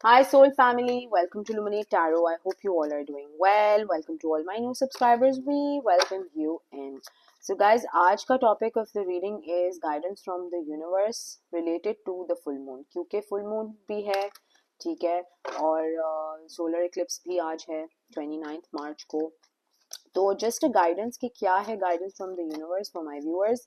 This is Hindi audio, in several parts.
Hi, Soul family. Welcome to Luminate Tarot. I hope you all are doing well. Welcome to all my new subscribers. We welcome you in. So, guys, आज का topic of the reading is guidance from the universe related to the full moon. क्योंकि full moon भी है, ठीक है, और solar eclipse भी आज है 29th मार्च को. तो जस्ट गाइडेंस की क्या है, guidance from the universe for my viewers.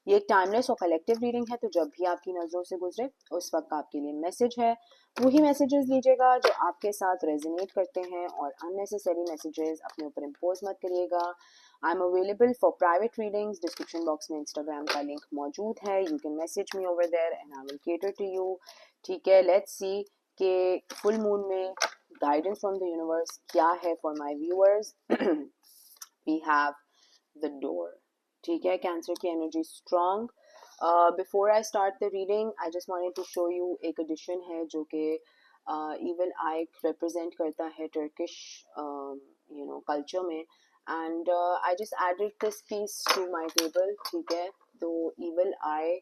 ये एक टाइमलेस और कलेक्टिव रीडिंग है, तो जब भी आपकी नज़रों से गुजरे उस वक्त आपके लिए मैसेज है. वही मैसेजेस लीजिएगा जो आपके साथ रेजोनेट करते हैं, और अननेसेसरी मैसेजेस अपने ऊपर इम्पोज मत करिएगा. I am available for private readings. Description box में इंस्टाग्राम का लिंक मौजूद है. You can message me over there and I will cater to you. ठीक है, लेट्स सी कि फुल मून में गाइडेंस फ्रॉम द यूनिवर्स क्या है for my viewers. We have the door. ठीक है, कैंसर की energy strong. Before I start the reading I just wanted to show you एक एडिशन है जो कि इवल आई रिप्रेजेंट करता है टर्किश कल्चर में. And I just added this piece to my table. ठीक है, तो इवल आई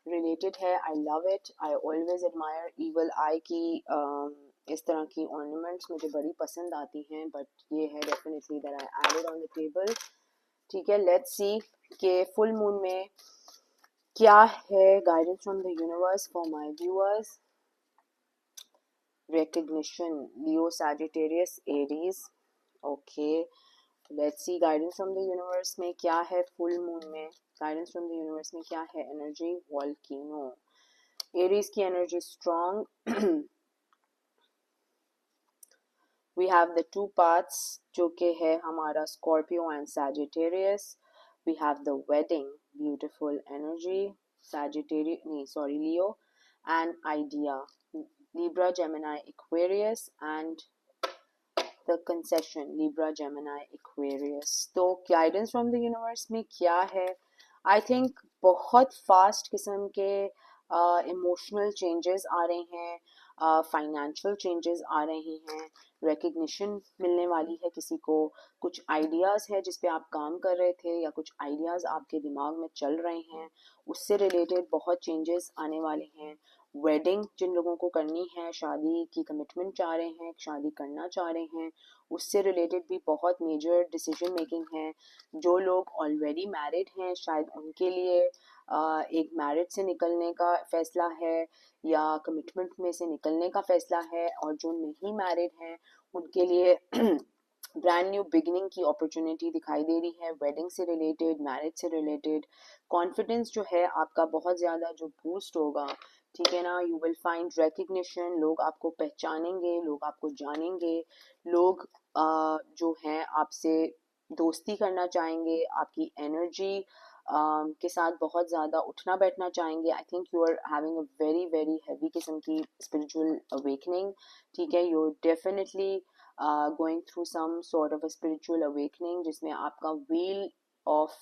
रिलेटेड है. I love it. I always admire evil eye की इस तरह की ऑर्नामेंट्स मुझे बड़ी पसंद आती हैं, बट ये है definitely that I added on the table. ठीक है, लेट्स सी कि फुल मून में क्या है guidance from the universe for my viewers. Recognition, Leo, Sagittarius, Aries. Okay, let's see guidance from the universe में क्या है फुल मून में. गाइडेंस फ्रॉम द यूनिवर्स में क्या है एनर्जी. वॉल्केनो. एरीज की energy strong. We have the two paths जो कि है हमारा Scorpio and Sagittarius. We have the wedding, beautiful energy, Sagittarius, नहीं sorry, Leo, and idea, Libra, Gemini, Aquarius, and the concession, Libra, Gemini, Aquarius. तो guidance from the universe में क्या है. I think बहुत fast किस्म के इमोशनल चेंजेस आ रहे हैं, फाइनेंशियल चेंजेस आ रहे हैं, रिकग्निशन मिलने वाली है किसी को, कुछ आइडियाज़ है जिस पे आप काम कर रहे थे या कुछ आइडियाज़ आपके दिमाग में चल रहे हैं, उससे रिलेटेड बहुत चेंजेस आने वाले हैं. वेडिंग जिन लोगों को करनी है, शादी की कमिटमेंट चाह रहे हैं, शादी करना चाह रहे हैं, उससे रिलेटेड भी बहुत मेजर डिसीजन मेकिंग है. जो लोग ऑलरेडी मैरिड हैं शायद उनके लिए एक मैरिज से निकलने का फैसला है या कमिटमेंट में से निकलने का फैसला है, और जो नहीं मैरिड हैं उनके लिए ब्रांड न्यू बिगिनिंग की अपॉर्चुनिटी दिखाई दे रही है. वेडिंग से रिलेटेड, मैरिज से रिलेटेड कॉन्फिडेंस जो है आपका बहुत ज़्यादा जो बूस्ट होगा. ठीक है ना, यू विल फाइंड रिकग्निशन. लोग आपको पहचानेंगे, लोग आपको जानेंगे, लोग जो हैं आपसे दोस्ती करना चाहेंगे, आपकी एनर्जी के साथ बहुत ज़्यादा उठना बैठना चाहेंगे. I think you are having a very very heavy किस्म की स्पिरिचुअल अवेकनिंग. ठीक है, you are definitely going through some sort of a spiritual awakening जिसमें आपका व्हील ऑफ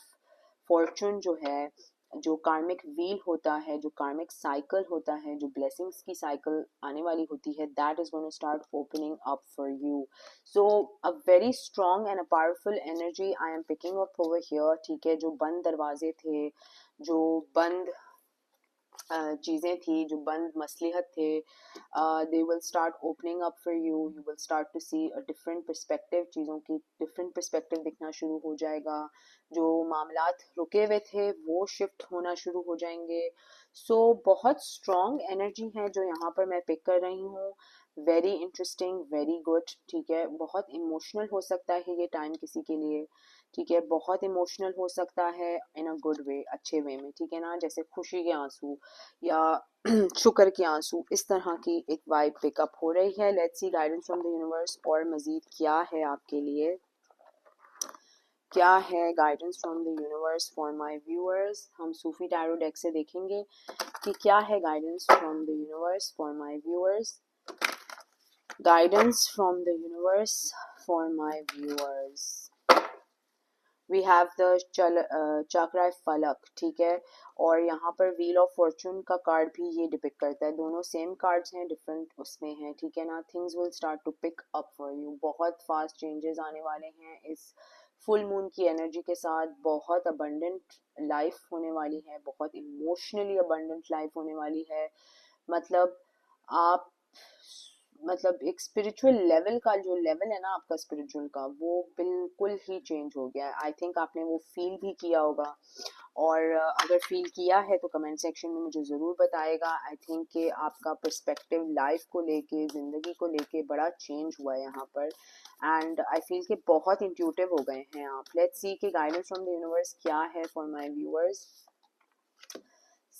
फॉर्चून जो है, जो कार्मिक व्हील होता है, जो कार्मिक साइकिल होता है, जो ब्लेसिंग्स की साइकिल आने वाली होती है, that is going to start opening up for you. So a very strong and a powerful energy I am picking up over here. ठीक है, जो बंद दरवाजे थे, जो बंद चीज़ें थी, जो बंद मसलिहत थे, they will start opening up for you. You will start to see a different perspective. चीज़ों की डिफरेंट पर्सपेक्टिव दिखना शुरू हो जाएगा. जो मामलात रुके हुए थे वो शिफ्ट होना शुरू हो जाएंगे. सो बहुत स्ट्रॉन्ग एनर्जी है जो यहाँ पर मैं पिक कर रही हूँ. Very interesting, very good. ठीक है, बहुत इमोशनल हो सकता है ये टाइम किसी के लिए. ठीक है, बहुत इमोशनल हो सकता है इन अ गुड वे, अच्छे वे में. ठीक है ना, जैसे खुशी के आंसू या शुक्र के आंसू, इस तरह की एक वाइब पिकअप हो रही है. Let's see guidance from the universe और मजीद क्या है आपके लिए. क्या है guidance from the universe for my viewers. हम सूफी टैरो डेक से देखेंगे कि क्या है guidance from the universe for my viewers. Guidance from the universe for my viewers. We have the chakra फलक. ठीक है, और यहाँ पर व्हील ऑफ फॉर्चून का कार्ड भी ये डिपिक्ट करता है. दोनों सेम कार्ड्स हैं, डिफरेंट उसमें हैं. ठीक है ना, things will start to pick up for you. बहुत फास्ट चेंजेस आने वाले हैं इस फुल मून की एनर्जी के साथ. बहुत अबंडेंट लाइफ होने वाली है, बहुत इमोशनली अबंडेंट लाइफ होने वाली है. मतलब आप मतलब एक स्पिरिचुअल लेवल का जो लेवल है ना आपका स्पिरिचुअल का, वो बिल्कुल ही चेंज हो गया है। आई थिंक आपने वो फील भी किया होगा, और अगर फील किया है तो कमेंट सेक्शन में मुझे ज़रूर बताएगा। आई थिंक कि आपका पर्सपेक्टिव लाइफ को लेके, ज़िंदगी को लेके बड़ा चेंज हुआ है यहाँ पर, एंड आई फील कि बहुत इंट्यूटिव हो गए हैं आप। लेट्स सी कि गाइडेंस फ्रॉम द यूनिवर्स क्या है for my viewers.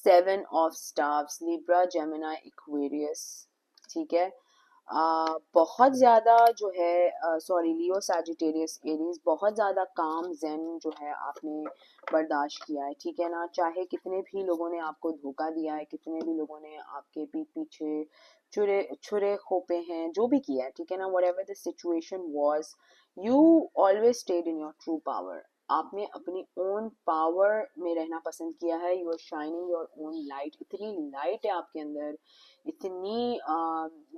7 of stars, Libra, Gemini, Aquarius. ठीक है, बहुत ज़्यादा जो है, सॉरी, लियो, सैजिटेरियस, एरीज, बहुत ज़्यादा काम जेन जो है आपने बर्दाश्त किया है, ठीक है ना। चाहे कितने भी लोगों ने आपको धोखा दिया है, कितने भी लोगों ने आपके पीठ पीछे छुरे छुरे खोपे हैं, जो भी किया है, ठीक है ना, whatever the situation was, you always stayed in your true power. आपने अपनी ओन पावर में रहना पसंद किया है। You are shining your own light. इतनी लाइट है आपके अंदर, इतनी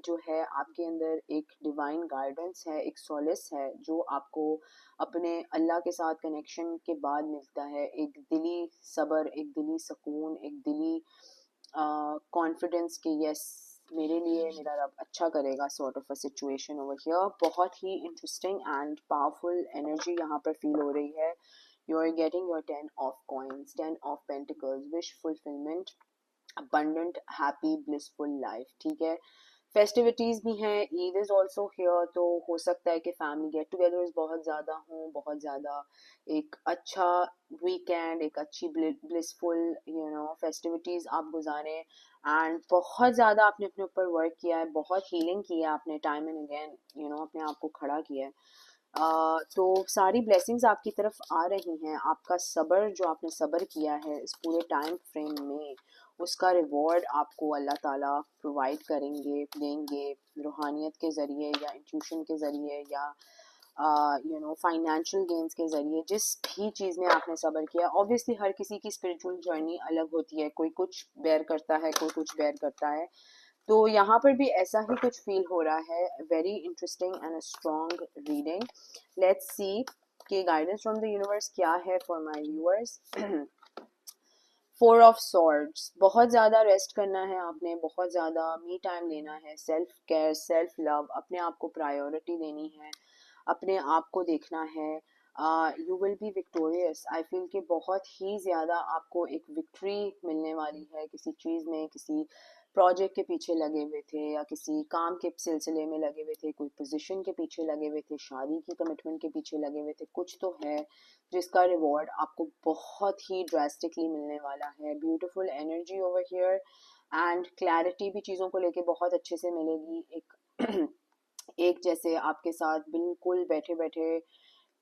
जो है आपके अंदर एक डिवाइन गाइडेंस है, एक सॉलिस है जो आपको अपने अल्लाह के साथ कनेक्शन के बाद मिलता है। एक दिली सब्र, एक दिली सुकून, एक दिली कॉन्फिडेंस कि यस, मेरे लिए मेरा रब अच्छा करेगा, sort of a situation over here. बहुत ही इंटरेस्टिंग एंड पावरफुल एनर्जी यहाँ पर फील हो रही है। You are getting your 10 of coins, 10 of pentacles, wish fulfilment, abundant, happy, blissful life। ठीक है, फेस्टिविटीज भी हैं, ईद इज ऑल्सो हियर, तो हो सकता है कि फैमिली गेट टुगेदर्स बहुत ज़्यादा हों, बहुत ज़्यादा एक अच्छा वीकेंड, एक अच्छी ब्लिसफुल फेस्टिविटीज़ आप गुजारें। एंड बहुत ज़्यादा आपने अपने ऊपर वर्क किया है, बहुत हीलिंग की है आपने, टाइम एंड अगेन अपने आप को खड़ा किया है। तो सारी ब्लेसिंग्स आपकी तरफ आ रही हैं। आपका सब्र, जो आपने सब्र किया है इस पूरे टाइम फ्रेम में, उसका रिवॉर्ड आपको अल्लाह ताला प्रोवाइड करेंगे, देंगे, रूहानियत के ज़रिए या इंट्यूशन के ज़रिए या फाइनेंशियल गेंस के ज़रिए। जिस भी चीज़ में आपने सब्र किया, ऑब्वियसली हर किसी की स्पिरिचुअल जर्नी अलग होती है, कोई कुछ बेयर करता है, कोई कुछ बेयर करता है। तो यहाँ पर भी ऐसा ही कुछ फील हो रहा है। Very interesting and strong reading. Let's see कि गाइडेंस फ्रॉम द यूनिवर्स क्या है for my viewers. 4 of swords, बहुत ज़्यादा रेस्ट करना है आपने, बहुत ज़्यादा मी टाइम लेना है, सेल्फ केयर, सेल्फ लव, अपने आप को प्रायोरिटी देनी है, अपने आप को देखना है। You will be victorious. I feel कि बहुत ही ज़्यादा आपको एक विक्ट्री मिलने वाली है किसी चीज़ में, किसी प्रोजेक्ट के पीछे लगे हुए थे या किसी काम के सिलसिले में लगे हुए थे, कोई पोजीशन के पीछे लगे हुए थे, शादी की कमिटमेंट के पीछे लगे हुए थे, कुछ तो है जिसका रिवॉर्ड आपको बहुत ही ड्रास्टिकली मिलने वाला है। Beautiful energy over here, and clarity भी चीज़ों को लेके बहुत अच्छे से मिलेगी। एक एक जैसे आपके साथ बिल्कुल बैठे बैठे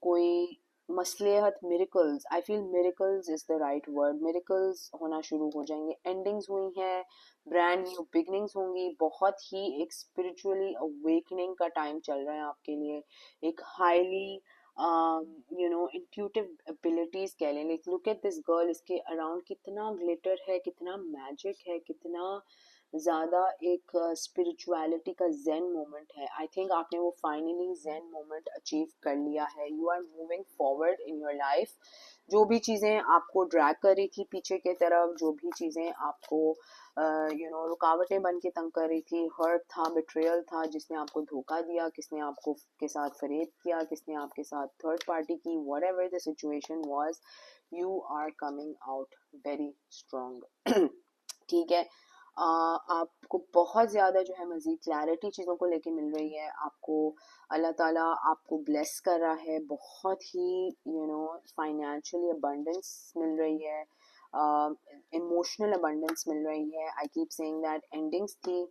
कोई मसलिहत, miracles, I feel miracles is the right word, miracles होना शुरू हो जाएंगे। एंडिंग्स हुई हैं, ब्रांड न्यू बिगनिंग्स होंगी। बहुत ही एक स्पिरिचुअली अवेकनिंग का टाइम चल रहा है आपके लिए। एक हाईली इंट्यूटिव एबिलिटीज कह लें। लुक एट दिस गर्ल, इसके अराउंड कितना ग्लिटर है, कितना मैजिक है, कितना ज़्यादा एक स्पिरिचुअलिटी का जेन मोमेंट है। आई थिंक आपने वो फाइनली जेन मोमेंट अचीव कर लिया है। You are moving forward in your life. जो भी चीज़ें आपको ड्रैग कर रही थी पीछे के तरफ, जो भी चीज़ें आपको रुकावटें बन के तंग कर रही थी, हर्ट था, बिट्रेयल था, जिसने आपको धोखा दिया, किसने आपको के साथ फरेब किया, किसने आपके साथ थर्ड पार्टी की, whatever the situation was, you are coming out very strong. ठीक है, आपको बहुत ज़्यादा जो है मज़ीद क्लैरिटी चीज़ों को लेके मिल रही है। आपको अल्लाह ताला आपको ब्लेस कर रहा है, बहुत ही फाइनेंशियली अबंडेंस मिल रही है, इमोशनल अबंडेंस मिल रही है। I keep saying that endings थी,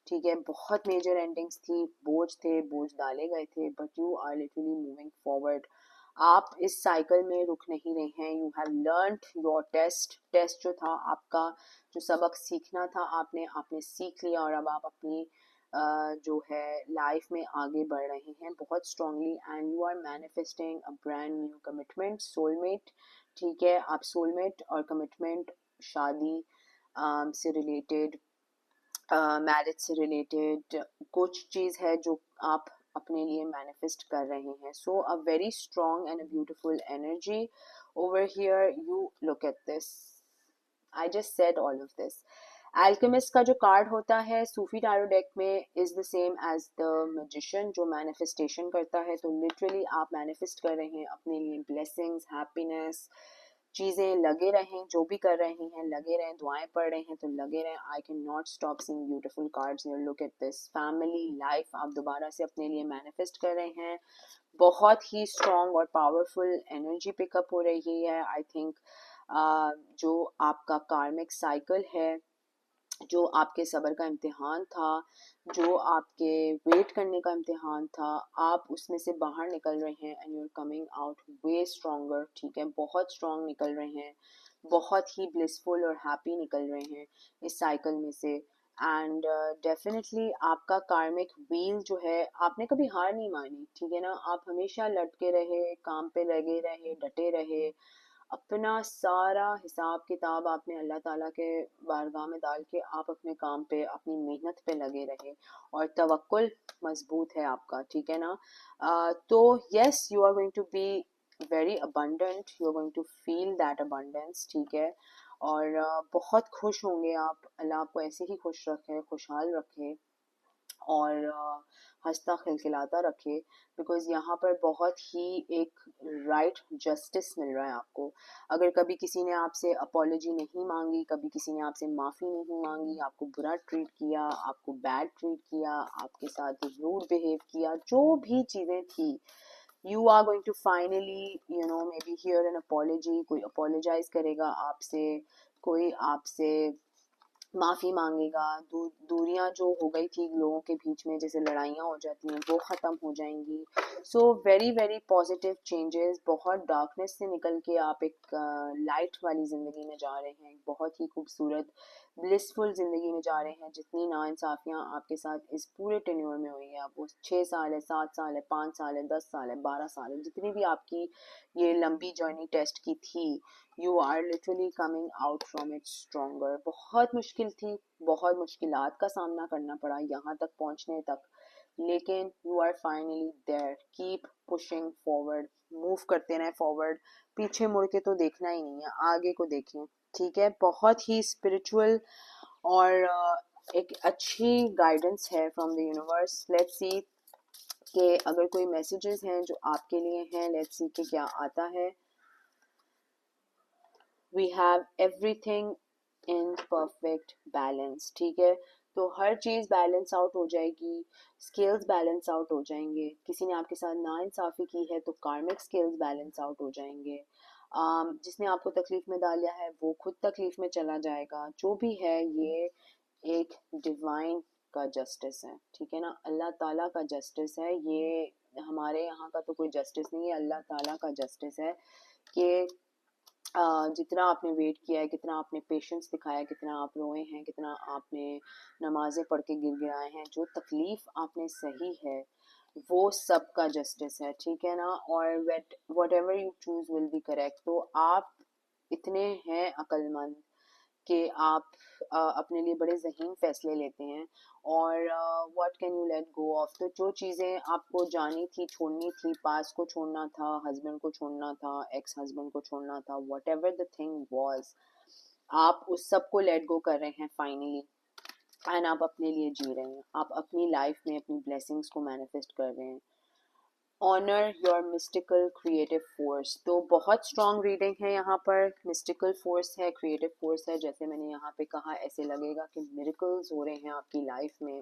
ठीक है, बहुत मेजर एंडिंग्स थी, बोझ थे, बोझ डाले गए थे, but you are literally moving forward. आप इस साइकिल में रुक नहीं रहे हैं। You have learned your test जो था आपका, जो सबक सीखना था, आपने आपने सीख लिया, और अब आप अपनी जो है लाइफ में आगे बढ़ रहे हैं बहुत strongly, and you are manifesting a brand new commitment, soulmate. ठीक है, आप सोलमेट और कमिटमेंट, शादी से रिलेटेड, मैरिज से रिलेटेड कुछ चीज़ है जो आप अपने लिए मैनिफेस्ट कर रहे हैं। So a very strong and a beautiful energy over here. You look at this, I just said all of this, alchemist का जो कार्ड होता है सूफी टैरो डेक में is the same as the magician, जो मैनिफेस्टेशन करता है। तो लिटरली आप मैनिफेस्ट कर रहे हैं अपने लिए ब्लेसिंग्स, हैप्पीनेस, चीज़ें, लगे रहें, जो भी कर रहे हैं लगे रहें, दुआएं पढ़ रहे हैं तो लगे रहें। I can not stop seeing beautiful cards here, look at this. Family life आप दोबारा से अपने लिए मैनिफेस्ट कर रहे हैं। बहुत ही स्ट्रॉन्ग और पावरफुल एनर्जी पिकअप हो रही है। आई थिंक जो आपका कार्मिक साइकिल है, जो आपके सब्र का इम्तिहान था, जो आपके वेट करने का इम्तिहान था, आप उसमें से बाहर निकल रहे हैं and you are coming out way stronger. ठीक है, बहुत स्ट्रॉन्ग निकल रहे हैं, बहुत ही ब्लिसफुल और हैप्पी निकल रहे हैं इस साइकिल में से। एंड डेफिनेटली आपका कार्मिक व्हील जो है, आपने कभी हार नहीं मानी। ठीक है ना, आप हमेशा लटके रहे, काम पे लगे रहे, डटे रहे, अपना सारा हिसाब किताब आपने अल्लाह ताला के बारगाह में डाल के आप अपने काम पे, अपनी मेहनत पे लगे रहे और तवक्कुल मजबूत है आपका। ठीक है ना, तो yes, you are going to be very abundant, you are going to feel that abundance. ठीक है, और बहुत खुश होंगे आप। अल्लाह आपको ऐसे ही खुश रखे, खुशहाल रखे और हंसता खिलखिलाता रखे, बिकॉज यहाँ पर बहुत ही एक राइट जस्टिस मिल रहा है आपको। अगर कभी किसी ने आपसे अपॉलोजी नहीं मांगी, कभी किसी ने आपसे माफ़ी नहीं मांगी, आपको बुरा ट्रीट किया, आपको बैड ट्रीट किया, आपके साथ रूड बिहेव किया, जो भी चीज़ें थी, you are going to finally maybe hear an apology. कोई अपोलोजाइज करेगा आपसे, कोई आपसे माफी मांगेगा। दूरियां जो हो गई थी लोगों के बीच में, जैसे लड़ाइयाँ हो जाती हैं, वो ख़त्म हो जाएंगी। So very very positive changes. बहुत डार्कनेस से निकल के आप एक लाइट वाली ज़िंदगी में जा रहे हैं, एक बहुत ही खूबसूरत ब्लिसफुल ज़िंदगी में जा रहे हैं। जितनी नाइंसाफ़ियाँ आपके साथ इस पूरे टेन्योर में हुई है, आप वो 6 साल है, 7 साल है, 5 साल है, 10 साल है, 12 साल है, जितनी भी आपकी ये लंबी जर्नी टेस्ट की थी, you are literally coming out from it stronger. बहुत मुश्किल थी, बहुत मुश्किलात का सामना करना पड़ा यहाँ तक पहुँचने तक, लेकिन you are finally there. Keep pushing forward, move करते रहें फॉरवर्ड, पीछे मुड़ के तो देखना ही नहीं है, आगे को देखें। ठीक है, बहुत ही स्पिरिचुअल और एक अच्छी गाइडेंस है from the universe. Let's see कि अगर कोई मैसेजेस हैं जो आपके लिए हैं, लेट्स सी कि क्या आता है। We have everything in perfect balance. ठीक है, तो हर चीज़ बैलेंस आउट हो जाएगी, स्केल्स बैलेंस आउट हो जाएंगे। किसी ने आपके साथ नाइंसाफ़ी की है तो कार्मिक स्केल्स बैलेंस आउट हो जाएंगे। जिसने आपको तकलीफ में डाला है वो खुद तकलीफ में चला जाएगा। जो भी है, ये एक डिवाइन का जस्टिस है। ठीक है ना, अल्लाह ताला का जस्टिस है ये, हमारे यहाँ का तो कोई जस्टिस नहीं है, अल्लाह ताला का जस्टिस है कि जितना आपने वेट किया है, कितना आपने पेशेंस दिखाया है, कितना आप रोए हैं, कितना आपने नमाजें पढ़ के गिड़गिड़ाए हैं, जो तकलीफ आपने सही है, वो सबका जस्टिस है। ठीक है ना, और what ever you choose will be correct. तो आप इतने हैं अक्लमंद कि आप अपने लिए बड़े ज़हीन फैसले लेते हैं। और what can you let go of, तो जो चीज़ें आपको जानी थी, छोड़नी थी, पास को छोड़ना था, हस्बैंड को छोड़ना था, एक्स हस्बैंड को छोड़ना था, what ever the thing was, आप उस सब को लेट गो कर रहे हैं फाइनली। एंड आप अपने लिए जी रहे हैं, आप अपनी लाइफ में अपनी ब्लेसिंग्स को मैनिफेस्ट कर रहे हैं। Honour your mystical creative force, तो बहुत स्ट्रॉन्ग रीडिंग है यहाँ पर। मिस्टिकल फोर्स है, क्रिएटिव फोर्स है, जैसे मैंने यहाँ पे कहा, ऐसे लगेगा कि मिरेकल्स हो रहे हैं आपकी लाइफ में,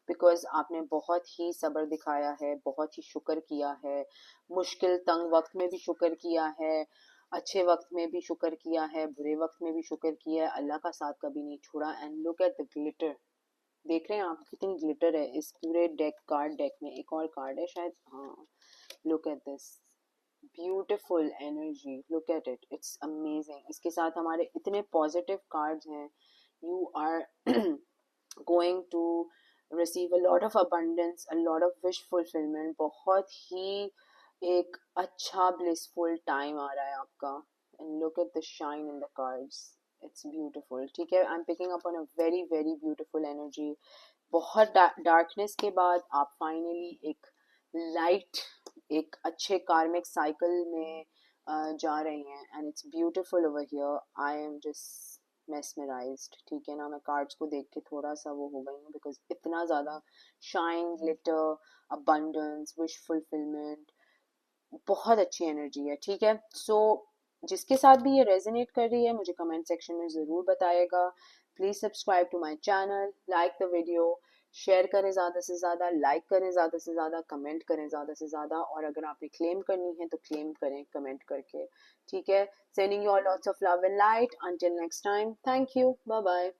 बिकॉज आपने बहुत ही सब्र दिखाया है, बहुत ही शुक्र किया है, मुश्किल तंग वक्त में भी शुक्र किया है, अच्छे वक्त में भी शुक्र किया है, बुरे वक्त में भी शुक्र किया है, अल्लाह का साथ कभी नहीं छोड़ा। And look at the glitter, देख रहे हैं आप कितनी ग्लिटर है इस पूरे डेक में। एक और कार्ड है शायद, हाँ, look at this beautiful energy, look at it, it's amazing। इसके साथ हमारे इतने पॉजिटिव कार्ड्स हैं। you are going to receive a lot of abundance, a lot of wish fulfillment, बहुत ही एक अच्छा blissful time आ रहा है आपका। and look at the shine in the cards, it's beautiful। ठीक है, I'm picking up on a very very beautiful energy। बहुत डार्कनेस के बाद आप फाइनली एक लाइट, एक अच्छे कार्मिक साइकिल में जा रहे हैं। And it's beautiful over here, I am just mesmerized, ठीक है ना। मैं कार्ड्स को देख के थोड़ा सा वो हो गई हूँ, बिकॉज इतना ज़्यादा shine, glitter, abundance, wish fulfilment, बहुत अच्छी एनर्जी है, ठीक है। सो जिसके साथ भी ये रेजोनेट कर रही है मुझे कमेंट सेक्शन में ज़रूर बताएगा। Please subscribe to my channel, like the video, share करें ज़्यादा से ज़्यादा, लाइक करें ज़्यादा से ज़्यादा, कमेंट करें ज़्यादा से ज़्यादा, और अगर आपने क्लेम करनी है तो क्लेम करें कमेंट करके, ठीक है। Sending you all lots of love and light, until next time, thank you, bye bye.